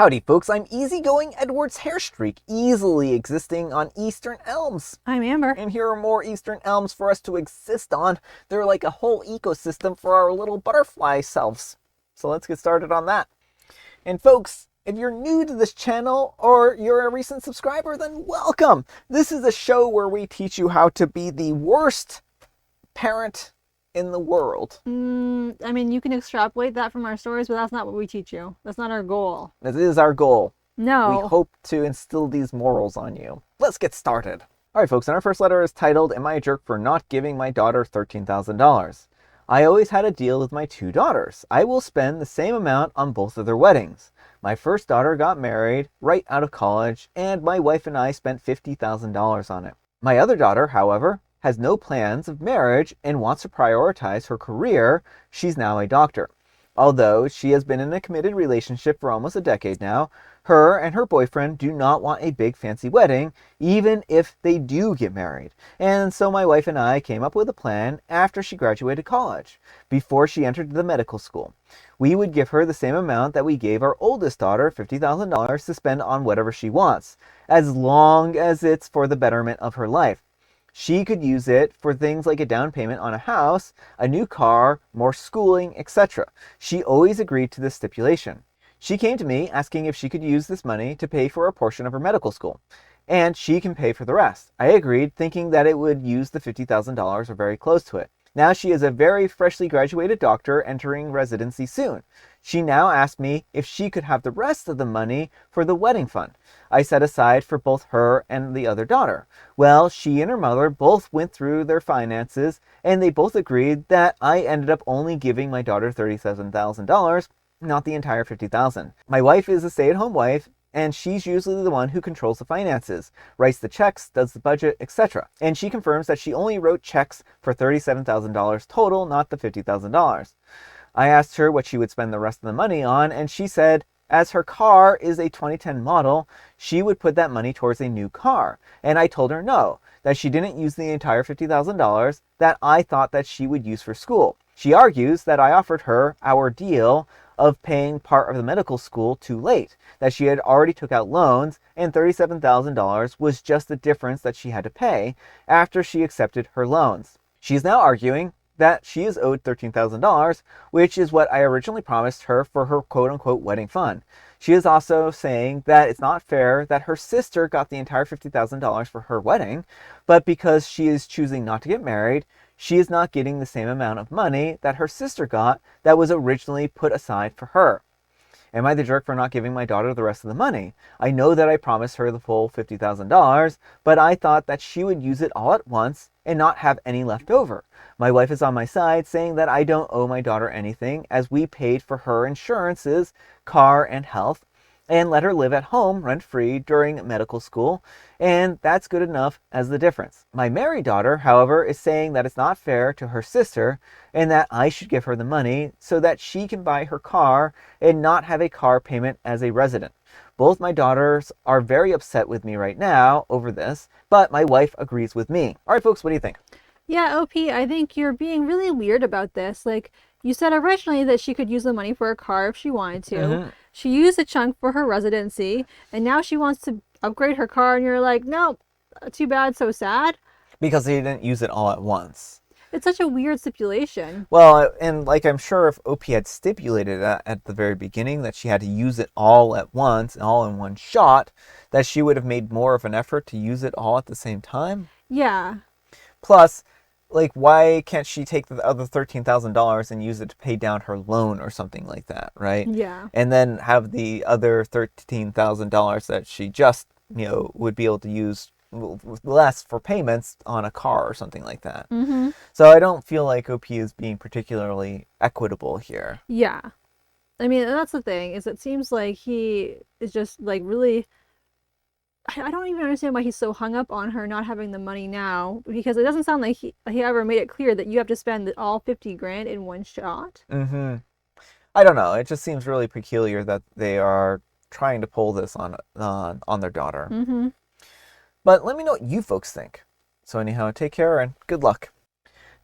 Howdy folks, I'm easygoing Edward's Hairstreak, easily existing on Eastern Elms. I'm Amber. And here are more Eastern Elms for us to exist on. They're like a whole ecosystem for our little butterfly selves. So let's get started on that. And folks, if you're new to this channel or you're a recent subscriber, then welcome. This is a show where we teach you how to be the worst parent in the world. I mean, you can extrapolate that from our stories, but that's not what we teach you. That's not our goal. This is our goal. No. We hope to instill these morals on you. Let's get started. All right, folks, and our first letter is titled, Am I a Jerk for Not Giving My Daughter $13,000? I always had a deal with my two daughters. I will spend the same amount on both of their weddings. My first daughter got married right out of college, and my wife and I spent $50,000 on it. My other daughter, however, has no plans of marriage and wants to prioritize her career. She's now a doctor. Although she has been in a committed relationship for almost a decade now, her and her boyfriend do not want a big fancy wedding, even if they do get married. And so my wife and I came up with a plan after she graduated college, before she entered the medical school. We would give her the same amount that we gave our oldest daughter, $50,000, to spend on whatever she wants, as long as it's for the betterment of her life. She could use it for things like a down payment on a house, a new car, more schooling, etc. She always agreed to this stipulation. She came to me asking if she could use this money to pay for a portion of her medical school, and she can pay for the rest. I agreed, thinking that it would use the $50,000 or very close to it. Now she is a very freshly graduated doctor entering residency soon. She now asked me if she could have the rest of the money for the wedding fund I set aside for both her and the other daughter. Well, she and her mother both went through their finances, and they both agreed that I ended up only giving my daughter $37,000, not the entire $50,000. My wife is a stay-at-home wife, and she's usually the one who controls the finances, writes the checks, does the budget, etc. And she confirms that she only wrote checks for $37,000 total, not the $50,000. I asked her what she would spend the rest of the money on, and she said, as her car is a 2010 model, she would put that money towards a new car. And I told her no, that she didn't use the entire $50,000 that I thought that she would use for school. She argues that I offered her our deal of paying part of the medical school too late, that she had already took out loans, and $37,000 was just the difference that she had to pay after she accepted her loans. She is now arguing that she is owed $13,000, which is what I originally promised her for her quote-unquote wedding fund. She is also saying that it's not fair that her sister got the entire $50,000 for her wedding, but because she is choosing not to get married, she is not getting the same amount of money that her sister got that was originally put aside for her. Am I the jerk for not giving my daughter the rest of the money? I know that I promised her the full $50,000, but I thought that she would use it all at once and not have any left over. My wife is on my side, saying that I don't owe my daughter anything, as we paid for her insurances, car, and health, and let her live at home rent-free during medical school, and that's good enough as the difference. My married daughter, however, is saying that it's not fair to her sister and that I should give her the money so that she can buy her car and not have a car payment as a resident. Both my daughters are very upset with me right now over this, but my wife agrees with me. All right, folks, what do you think? Yeah, OP, I think you're being really weird about this. Like, you said originally that she could use the money for a car if she wanted to. Mm-hmm. She used a chunk for her residency, and now she wants to upgrade her car, and you're like, no, too bad, so sad. Because they didn't use it all at once. It's such a weird stipulation. Well, and like I'm sure if OP had stipulated that at the very beginning, that she had to use it all at once, all in one shot, that she would have made more of an effort to use it all at the same time. Yeah. Plus, like, why can't she take the other $13,000 and use it to pay down her loan or something like that, right? Yeah. And then have the other $13,000 that she just, would be able to use less for payments on a car or something like that. Mm-hmm. So I don't feel like OP is being particularly equitable here. Yeah. I mean, that's the thing, is it seems like he is just, like, really... I don't even understand why he's so hung up on her not having the money now, because it doesn't sound like he ever made it clear that you have to spend all 50 grand in one shot. Mm-hmm. I don't know. It just seems really peculiar that they are trying to pull this on their daughter. Mm-hmm. But let me know what you folks think. So anyhow, take care and good luck.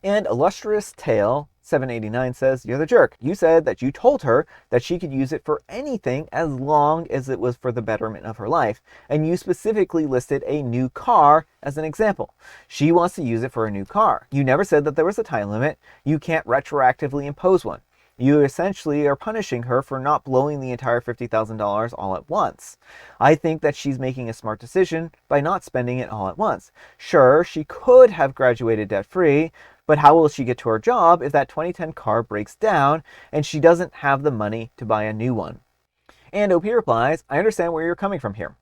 And Illustrious Tale 789 says, you're the jerk. You said that you told her that she could use it for anything as long as it was for the betterment of her life. And you specifically listed a new car as an example. She wants to use it for a new car. You never said that there was a time limit. You can't retroactively impose one. You essentially are punishing her for not blowing the entire $50,000 all at once. I think that she's making a smart decision by not spending it all at once. Sure, she could have graduated debt-free, but how will she get to her job if that 2010 car breaks down and she doesn't have the money to buy a new one? And OP replies, I understand where you're coming from here.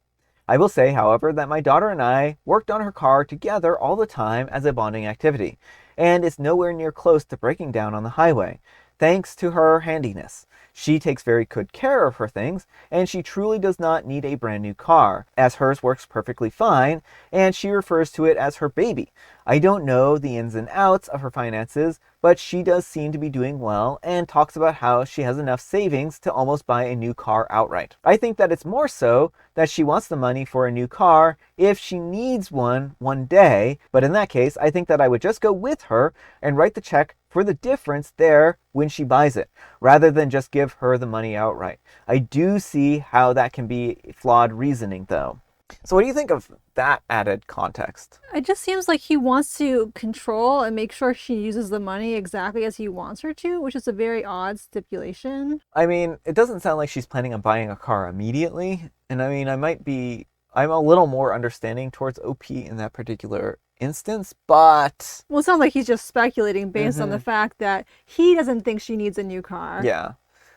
I will say, however, that my daughter and I worked on her car together all the time as a bonding activity, and it's nowhere near close to breaking down on the highway. Thanks to her handiness. She takes very good care of her things, and she truly does not need a brand new car, as hers works perfectly fine, and she refers to it as her baby. I don't know the ins and outs of her finances, but she does seem to be doing well and talks about how she has enough savings to almost buy a new car outright. I think that it's more so that she wants the money for a new car if she needs one day, but in that case, I think that I would just go with her and write the check for the difference there when she buys it, rather than just give her the money outright. I do see how that can be flawed reasoning, though. So what do you think of that added context? It just seems like he wants to control and make sure she uses the money exactly as he wants her to, which is a very odd stipulation. I mean, it doesn't sound like she's planning on buying a car immediately. And I mean, I'm a little more understanding towards OP in that particular instance, but... Well, it sounds like he's just speculating based on the fact that he doesn't think she needs a new car. Yeah.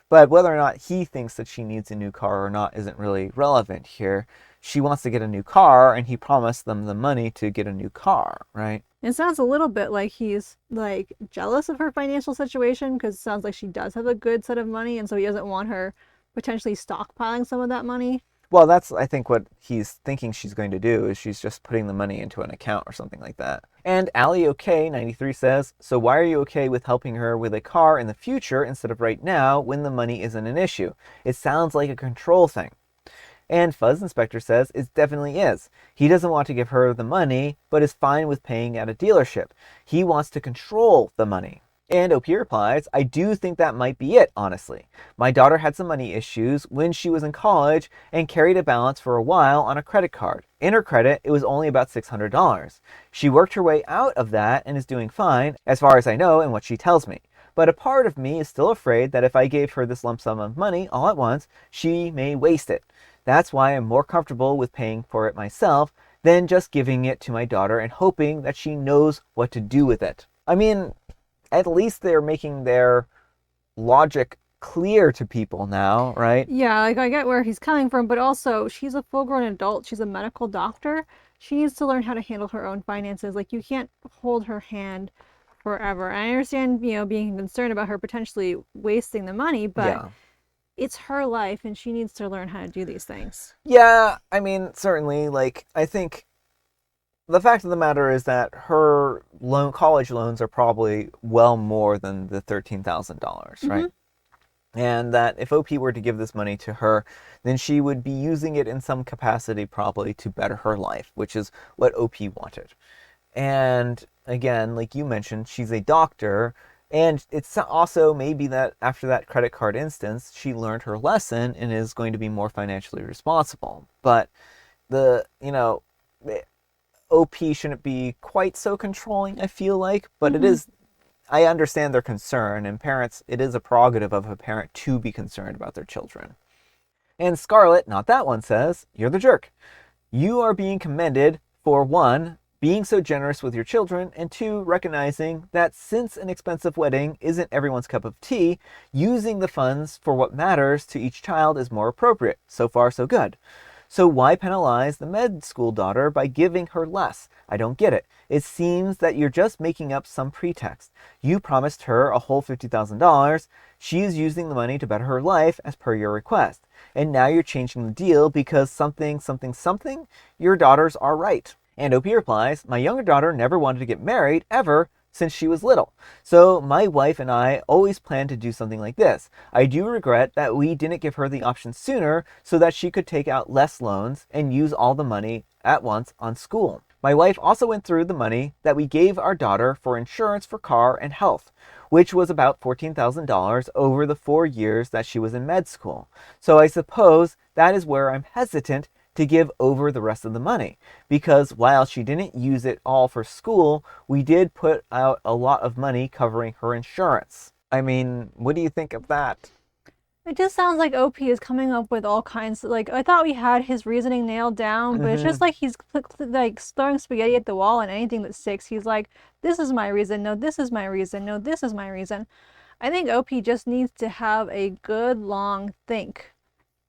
But whether or not he thinks that she needs a new car or not isn't really relevant here. She wants to get a new car, and he promised them the money to get a new car, right? It sounds a little bit like he's like jealous of her financial situation, because it sounds like she does have a good set of money, and so he doesn't want her potentially stockpiling some of that money. Well, that's, I think, what he's thinking she's going to do, is she's just putting the money into an account or something like that. And Ali OK 93 says, so why are you okay with helping her with a car in the future instead of right now when the money isn't an issue? It sounds like a control thing. And Fuzz Inspector says it definitely is. He doesn't want to give her the money, but is fine with paying at a dealership. He wants to control the money. And OP replies, I do think that might be it, honestly. My daughter had some money issues when she was in college and carried a balance for a while on a credit card. In her credit, it was only about $600. She worked her way out of that and is doing fine, as far as I know and what she tells me. But a part of me is still afraid that if I gave her this lump sum of money all at once, she may waste it. That's why I'm more comfortable with paying for it myself than just giving it to my daughter and hoping that she knows what to do with it. I mean, at least they're making their logic clear to people now, right? Yeah, like I get where he's coming from, but also she's a full-grown adult. She's a medical doctor. She needs to learn how to handle her own finances. Like, you can't hold her hand forever. I understand, being concerned about her potentially wasting the money, but Yeah. It's her life and she needs to learn how to do these things. Yeah, I mean, certainly, I think the fact of the matter is that her college loans are probably well more than the $13,000, right? And that if OP were to give this money to her, then she would be using it in some capacity probably to better her life, which is what OP wanted. And again, like you mentioned, she's a doctor, and it's also maybe that after that credit card instance, she learned her lesson and is going to be more financially responsible. But OP shouldn't be quite so controlling, I feel like, but it is, I understand their concern, and parents, it is a prerogative of a parent to be concerned about their children. And Scarlett, not that one, says, you're the jerk. You are being commended for, 1, being so generous with your children, and 2, recognizing that since an expensive wedding isn't everyone's cup of tea, using the funds for what matters to each child is more appropriate. So far, so good. So why penalize the med school daughter by giving her less? I don't get it. It seems that you're just making up some pretext. You promised her a whole $50,000. She is using the money to better her life as per your request. And now you're changing the deal because something, your daughters are right. And OP replies, my younger daughter never wanted to get married, ever, since she was little. So my wife and I always planned to do something like this. I do regret that we didn't give her the option sooner so that she could take out less loans and use all the money at once on school. My wife also went through the money that we gave our daughter for insurance for car and health, which was about $14,000 over the 4 years that she was in med school. So I suppose that is where I'm hesitant to give over the rest of the money, because while she didn't use it all for school, we did put out a lot of money covering her insurance. I mean, what do you think of that? It just sounds like OP is coming up with all kinds of, like, I thought we had his reasoning nailed down, but it's just like he's like throwing spaghetti at the wall, and anything that sticks, he's like, this is my reason, no, this is my reason, no, this is my reason. I think OP just needs to have a good long think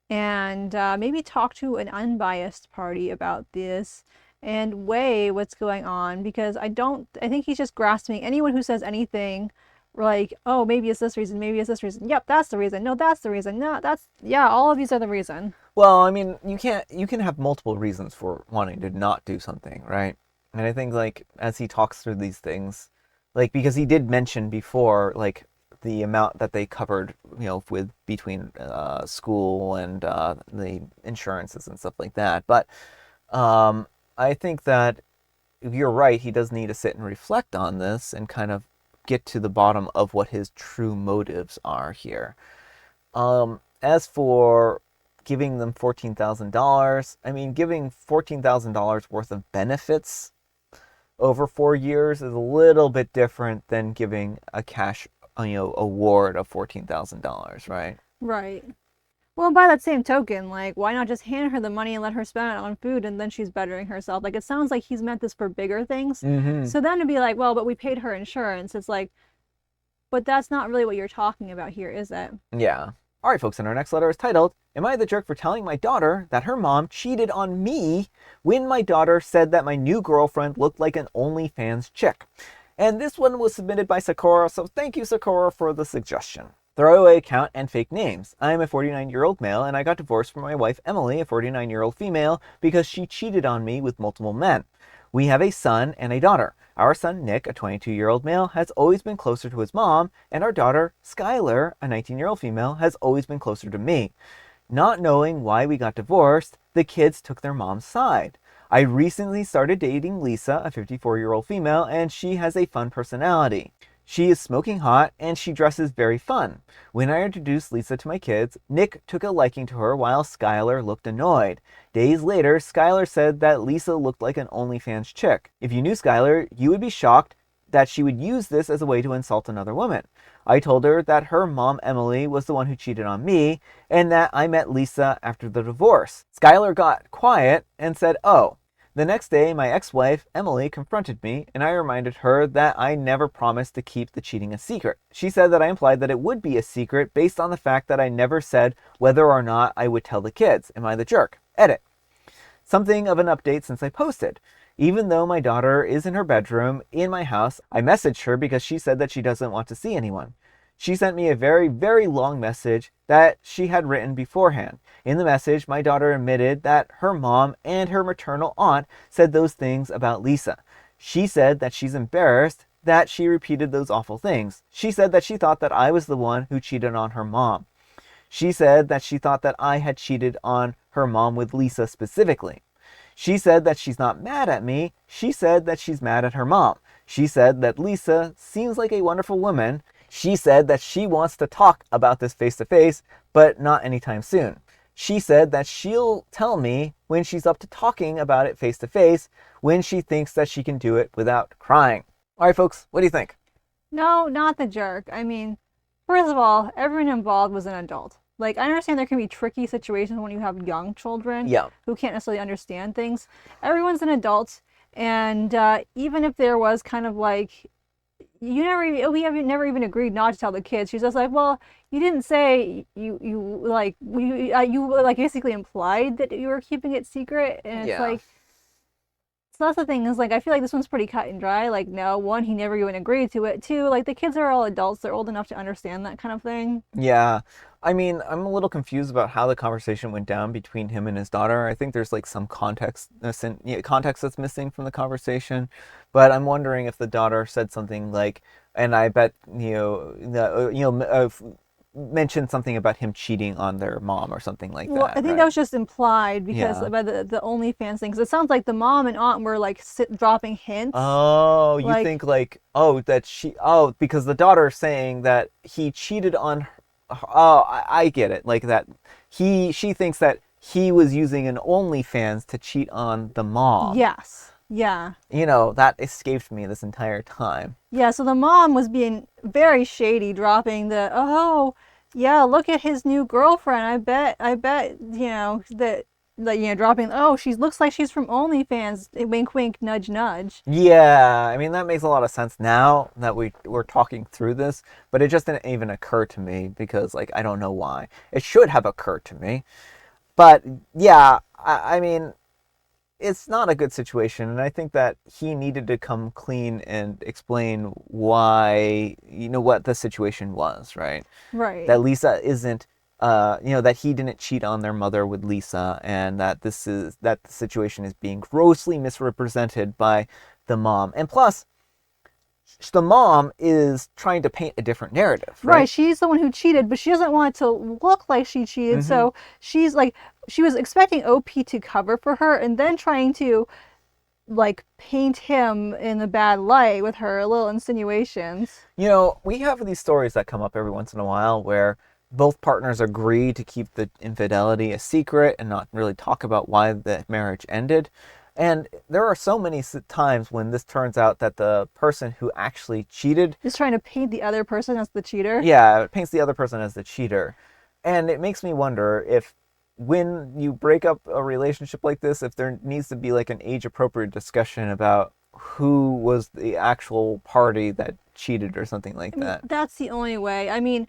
and maybe talk to an unbiased party about this and weigh what's going on, because I think he's just grasping anyone who says anything like, oh, maybe it's this reason, maybe it's this reason. Yep, that's the reason. No, that's the reason. No, that's, yeah, all of these are the reason. Well, I mean, you can have multiple reasons for wanting to not do something, right? And I think, like, as he talks through these things, like, because he did mention before, like, the amount that they covered, with between school and the insurances and stuff like that. But I think that you're right. He does need to sit and reflect on this and kind of get to the bottom of what his true motives are here. As for giving them $14,000, I mean, giving $14,000 worth of benefits over 4 years is a little bit different than giving a cash, award of $14,000, right? Right. Well, by that same token, like, why not just hand her the money and let her spend it on food, and then she's bettering herself? Like, it sounds like he's meant this for bigger things. So then to be like, well, but we paid her insurance, it's like, but that's not really what you're talking about here, is it? Yeah. All right, folks, and our next letter is titled, Am I the jerk for telling my daughter that her mom cheated on me when my daughter said that my new girlfriend looked like an OnlyFans chick? And this one was submitted by Sakura, so thank you, Sakura, for the suggestion. Throwaway account and fake names. I am a 49-year-old male, and I got divorced from my wife Emily, a 49-year-old female, because she cheated on me with multiple men. We have a son and a daughter. Our son Nick, a 22-year-old male, has always been closer to his mom, and our daughter Skylar, a 19-year-old female, has always been closer to me. Not knowing why we got divorced, the kids took their mom's side. I recently started dating Lisa, a 54-year-old female, and she has a fun personality. She is smoking hot, and she dresses very fun. When I introduced Lisa to my kids, Nick took a liking to her while Skylar looked annoyed. Days later, Skylar said that Lisa looked like an OnlyFans chick. If you knew Skylar, you would be shocked that she would use this as a way to insult another woman. I told her that her mom, Emily, was the one who cheated on me, and that I met Lisa after the divorce. Skylar got quiet and said, oh. The next day, my ex-wife, Emily, confronted me, and I reminded her that I never promised to keep the cheating a secret. She said that I implied that it would be a secret based on the fact that I never said whether or not I would tell the kids. Am I the jerk? Edit. Something of an update since I posted. Even though my daughter is in her bedroom in my house, I messaged her because she said that she doesn't want to see anyone. She sent me a very, very long message that she had written beforehand. In the message, my daughter admitted that her mom and her maternal aunt said those things about Lisa. She said that she's embarrassed that she repeated those awful things. She said that she thought that I was the one who cheated on her mom. She said that she thought that I had cheated on her mom with Lisa specifically. She said that she's not mad at me. She said that she's mad at her mom. She said that Lisa seems like a wonderful woman. She said that she wants to talk about this face-to-face, but not anytime soon. She said that she'll tell me when she's up to talking about it face-to-face, when she thinks that she can do it without crying. All right, folks, what do you think? No, not the jerk. I mean, first of all, everyone involved was an adult. Like, I understand there can be tricky situations when you have young children who can't necessarily understand things. Everyone's an adult, and even if there was kind of like, we have never even agreed not to tell the kids. She's just like, well, you didn't say you basically implied that you were keeping it secret, and it's like, so that's the thing, is like, I feel like this one's pretty cut and dry. Like, no, one, he never even agreed to it. Two, like, the kids are all adults. They're old enough to understand that kind of thing. Yeah. I mean, I'm a little confused about how the conversation went down between him and his daughter. I think there's like some context that's missing from the conversation, but I'm wondering if the daughter said something like, and I bet mentioned something about him cheating on their mom or something like Well, that. I think right? that was just implied because Yeah. by the OnlyFans thing. 'Cause it sounds like the mom and aunt were like dropping hints. Oh, you Like, think like, because the daughter's saying that he cheated on her. Oh, I get it. Like that she thinks that he was using an OnlyFans to cheat on the mom. yes. Yeah. That escaped me this entire time. Yeah, so the mom was being very shady, dropping oh, yeah, look at his new girlfriend. I bet, dropping, oh, she looks like she's from OnlyFans. Wink, wink, nudge, nudge. Yeah, I mean that makes a lot of sense now that we're talking through this, but it just didn't even occur to me because like I don't know why. It should have occurred to me. But yeah, I mean it's not a good situation, and I think that he needed to come clean and explain why, what the situation was, right? Right. That Lisa isn't, that he didn't cheat on their mother with Lisa, and that that the situation is being grossly misrepresented by the mom. And plus, the mom is trying to paint a different narrative, right? Right, she's the one who cheated, but she doesn't want it to look like she cheated. So she's like, she was expecting OP to cover for her and then trying to like paint him in a bad light with her little insinuations. We have these stories that come up every once in a while where both partners agree to keep the infidelity a secret and not really talk about why the marriage ended. And there are so many times when this turns out that the person who actually cheated, Just trying to paint the other person as the cheater. yeah, it paints the other person as the cheater. And it makes me wonder if when you break up a relationship like this, if there needs to be like an age-appropriate discussion about who was the actual party that cheated or something like that. That's the only way. I mean,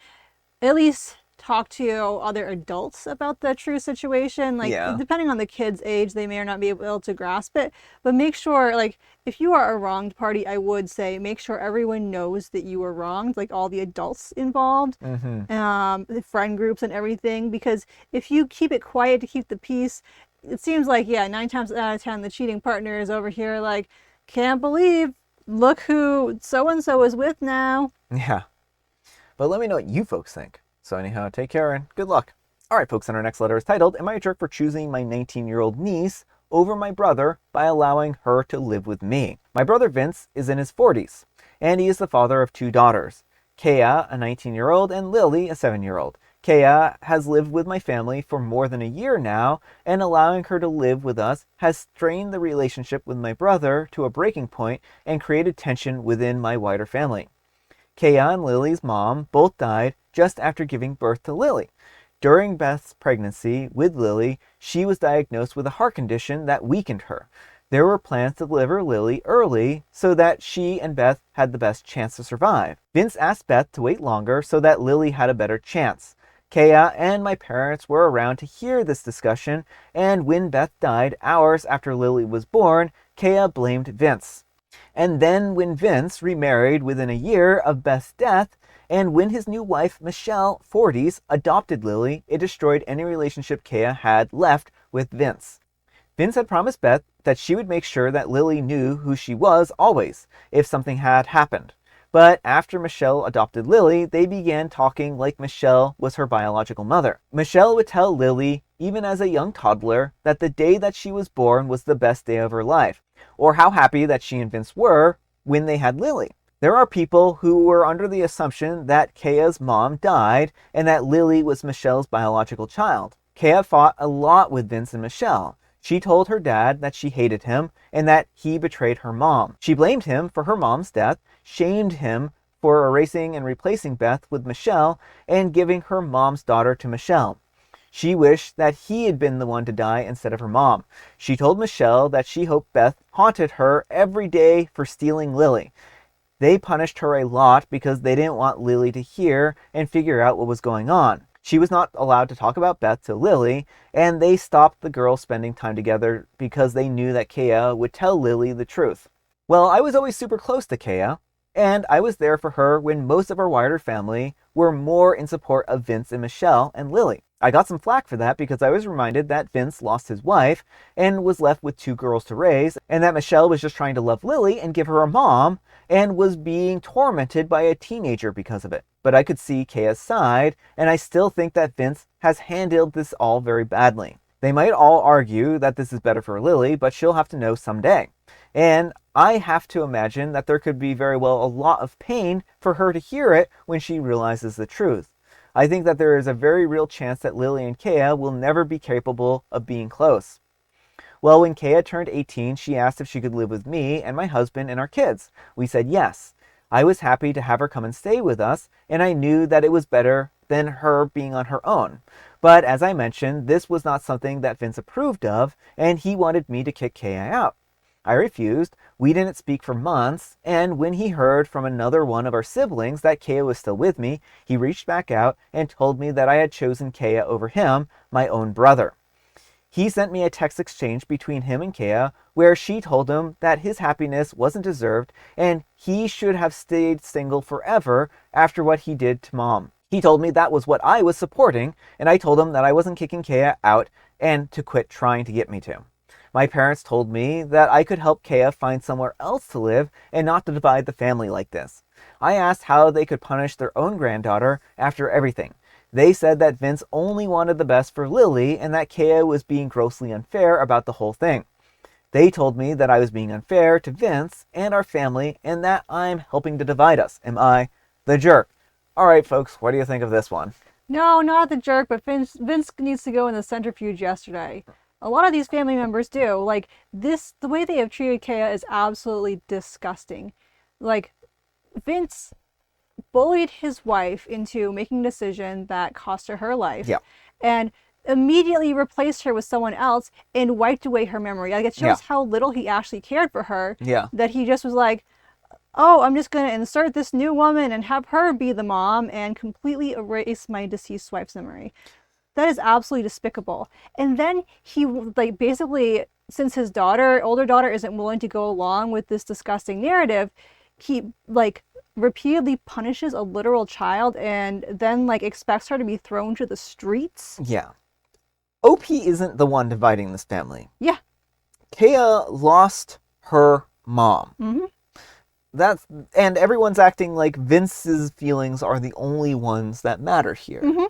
at least talk to other adults about the true situation. Like, Yeah. depending on the kid's age, they may or not be able to grasp it. But make sure, like, if you are a wronged party, I would say make sure everyone knows that you were wronged, like all the adults involved, the friend groups and everything. Because if you keep it quiet to keep the peace, it seems like, yeah, 9 times out of 10, the cheating partner is over here like, can't believe, look who so-and-so is with now. Yeah. But let me know what you folks think. So anyhow, take care and good luck. All right, folks, and our next letter is titled, Am I a jerk for choosing my 19-year-old niece over my brother by allowing her to live with me? My brother Vince is in his 40s, and he is the father of 2 daughters, Kea, a 19-year-old, and Lily, a 7-year-old. Kea has lived with my family for more than a year now, and allowing her to live with us has strained the relationship with my brother to a breaking point and created tension within my wider family. Kea and Lily's mom both died just after giving birth to Lily. During Beth's pregnancy with Lily, she was diagnosed with a heart condition that weakened her. There were plans to deliver Lily early so that she and Beth had the best chance to survive. Vince asked Beth to wait longer so that Lily had a better chance. Kea and my parents were around to hear this discussion, and when Beth died hours after Lily was born, Kea blamed Vince. And then when Vince remarried within a year of Beth's death, and when his new wife, Michelle, 40s, adopted Lily, it destroyed any relationship Kea had left with Vince. Vince had promised Beth that she would make sure that Lily knew who she was always, if something had happened. But after Michelle adopted Lily, they began talking like Michelle was her biological mother. Michelle would tell Lily, even as a young toddler, that the day that she was born was the best day of her life, or how happy that she and Vince were when they had Lily. There are people who were under the assumption that Kea's mom died and that Lily was Michelle's biological child. Kea fought a lot with Vince and Michelle. She told her dad that she hated him and that he betrayed her mom. She blamed him for her mom's death, shamed him for erasing and replacing Beth with Michelle, and giving her mom's daughter to Michelle. She wished that he had been the one to die instead of her mom. She told Michelle that she hoped Beth haunted her every day for stealing Lily. They punished her a lot because they didn't want Lily to hear and figure out what was going on. She was not allowed to talk about Beth to Lily, and they stopped the girls spending time together because they knew that Kea would tell Lily the truth. Well, I was always super close to Kea, and I was there for her when most of our wider family were more in support of Vince and Michelle and Lily. I got some flack for that because I was reminded that Vince lost his wife and was left with 2 girls to raise, and that Michelle was just trying to love Lily and give her a mom and was being tormented by a teenager because of it. but I could see Kaya's side, and I still think that Vince has handled this all very badly. They might all argue that this is better for Lily, but she'll have to know someday. And I have to imagine that there could be very well a lot of pain for her to hear it when she realizes the truth. I think that there is a very real chance that Lily and Kaya will never be capable of being close. Well, when Kaya turned 18, she asked if she could live with me and my husband and our kids. We said yes. I was happy to have her come and stay with us, and I knew that it was better than her being on her own. But as I mentioned, this was not something that Vince approved of, and he wanted me to kick Kaya out. I refused. We didn't speak for months, and when he heard from another one of our siblings that Kaya was still with me, he reached back out and told me that I had chosen Kaya over him, my own brother. He sent me a text exchange between him and Kaya where she told him that his happiness wasn't deserved and he should have stayed single forever after what he did to Mom. He told me that was what I was supporting, and I told him that I wasn't kicking Kaya out and to quit trying to get me to. My parents told me that I could help Kaya find somewhere else to live and not to divide the family like this. I asked how they could punish their own granddaughter after everything. They said that Vince only wanted the best for Lily and that Kaya was being grossly unfair about the whole thing. They told me that I was being unfair to Vince and our family and that I'm helping to divide us. Am I the jerk? All right, folks, what do you think of this one? No, not the jerk, but Vince needs to go in the centrifuge yesterday. A lot of these family members do. Like, this, the way they have treated Kaya is absolutely disgusting. Like, Vince bullied his wife into making a decision that cost her life. Yeah. And immediately replaced her with someone else and wiped away her memory. Like, it shows how little he actually cared for her. Yeah. That he just was like, oh, I'm just going to insert this new woman and have her be the mom and completely erase my deceased wife's memory. That is absolutely despicable. And then he, like, basically, since his older daughter isn't willing to go along with this disgusting narrative, he, like, repeatedly punishes a literal child and then, like, expects her to be thrown to the streets. Yeah. OP isn't the one dividing this family. Yeah. Kaya lost her mom. Mm-hmm. And everyone's acting like Vince's feelings are the only ones that matter here. Mm-hmm.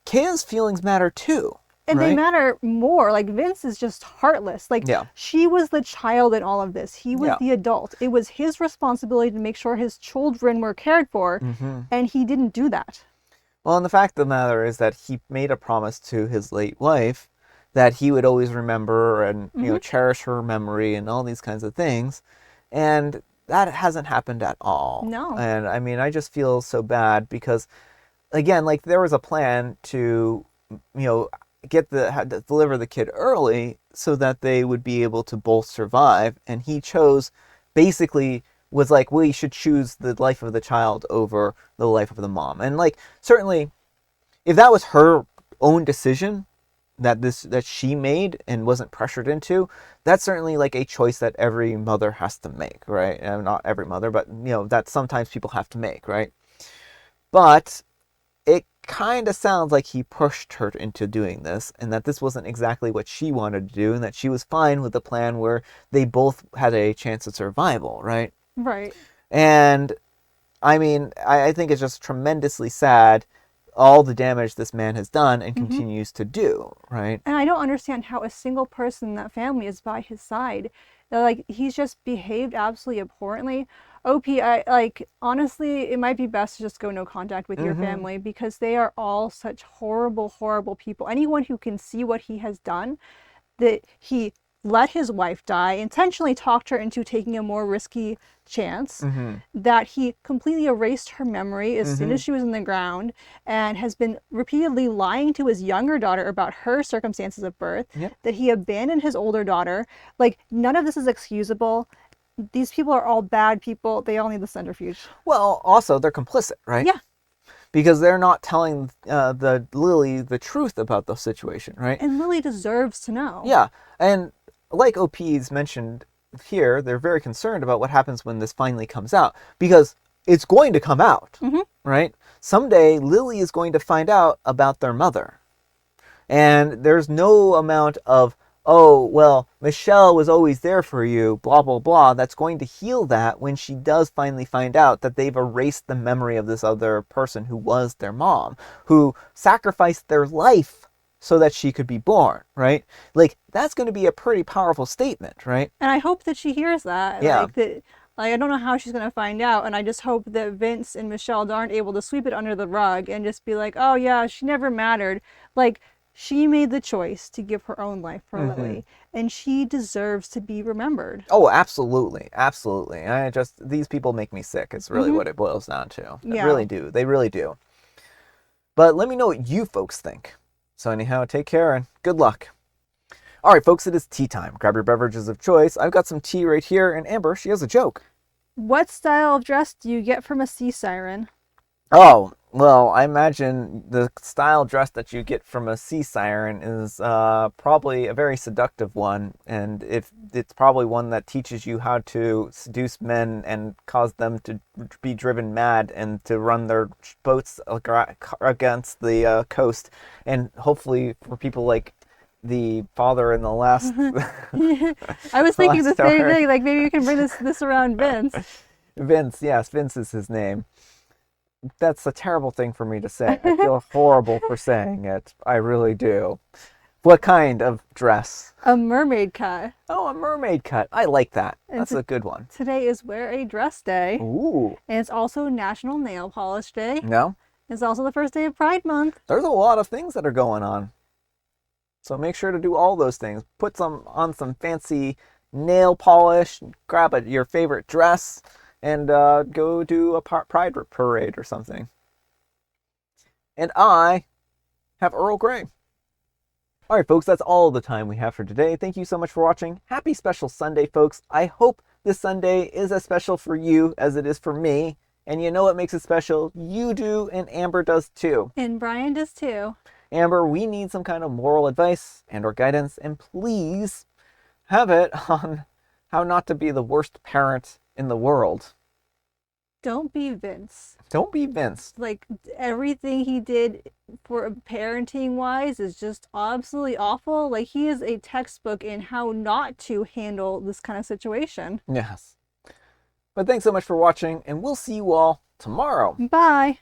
Kaya's feelings matter too. And right? they matter more. Like, Vince is just heartless. Like, she was the child in all of this. He was the adult. It was his responsibility to make sure his children were cared for, and he didn't do that. Well, and the fact of the matter is that he made a promise to his late wife that he would always remember and you know, cherish her memory and all these kinds of things. And that hasn't happened at all. No. And I mean, I just feel so bad because, again, like, there was a plan to, you know, deliver the kid early so that they would be able to both survive, and he was like, we should choose the life of the child over the life of the mom. And, like, certainly if that was her own decision that she made and wasn't pressured into, that's certainly, like, a choice that every mother has to make, right? And not every mother, but, you know, that sometimes people have to make, right? But it kind of sounds like he pushed her into doing this, and that this wasn't exactly what she wanted to do, and that she was fine with the plan where they both had a chance of survival, right? Right. And I mean, I think it's just tremendously sad, all the damage this man has done and continues to do, right? And I don't understand how a single person in that family is by his side. Like, he's just behaved absolutely abhorrently. OP, honestly, it might be best to just go no contact with your family, because they are all such horrible, horrible people. Anyone who can see what he has done, that he let his wife die, intentionally talked her into taking a more risky chance, that he completely erased her memory as soon as she was in the ground, and has been repeatedly lying to his younger daughter about her circumstances of birth, that he abandoned his older daughter. Like, none of this is excusable. These people are all bad people. They all need the centrifuge. Well, also, they're complicit, right? Yeah. Because they're not telling Lily the truth about the situation, right? And Lily deserves to know. Yeah. And like OP's mentioned here, they're very concerned about what happens when this finally comes out, because it's going to come out, right? Someday, Lily is going to find out about their mother. And there's no amount of, oh, well, Michelle was always there for you, blah, blah, blah, that's going to heal that when she does finally find out that they've erased the memory of this other person who was their mom, who sacrificed their life so that she could be born, right? Like, that's going to be a pretty powerful statement, right? And I hope that she hears that. Yeah. Like that. Like, I don't know how she's gonna find out, and I just hope that Vince and Michelle aren't able to sweep it under the rug and just be like, "Oh yeah, she never mattered." Like, she made the choice to give her own life for Lily, and she deserves to be remembered. Oh, absolutely, absolutely. These people make me sick. It's really what it boils down to. They Yeah. really do. They really do. But let me know what you folks think. So anyhow, take care and good luck. All right, folks, it is tea time. Grab your beverages of choice. I've got some tea right here, and Amber, she has a joke. What style of dress do you get from a sea siren? Oh, well, I imagine the style dress that you get from a sea siren is probably a very seductive one, and if it's probably one that teaches you how to seduce men and cause them to be driven mad and to run their boats against the coast, and hopefully for people like the father in the last I was thinking the last same story. thing. Like, maybe you can bring this around Vince. Vince, yes, Vince is his name. That's a terrible thing for me to say. I feel horrible for saying it. I really do. What kind of dress? A mermaid cut. Oh, a mermaid cut. I like that. And That's a good one. Today is Wear a Dress Day. Ooh. And it's also National Nail Polish Day. No? It's also the first day of Pride Month. There's a lot of things that are going on. So make sure to do all those things. Put on some fancy nail polish, grab your favorite dress, and go do a pride parade or something. And I have Earl Grey. All right, folks, that's all the time we have for today. Thank you so much for watching. Happy special Sunday, folks. I hope this Sunday is as special for you as it is for me. And you know what makes it special? You do, and Amber does too. And Brian does too. Amber, we need some kind of moral advice and or guidance, and please have it on how not to be the worst parent in the world. Don't be Vince. Don't be Vince. Like, everything he did for parenting wise is just absolutely awful. Like, he is a textbook in how not to handle this kind of situation. Yes. But thanks so much for watching, and we'll see you all tomorrow. Bye.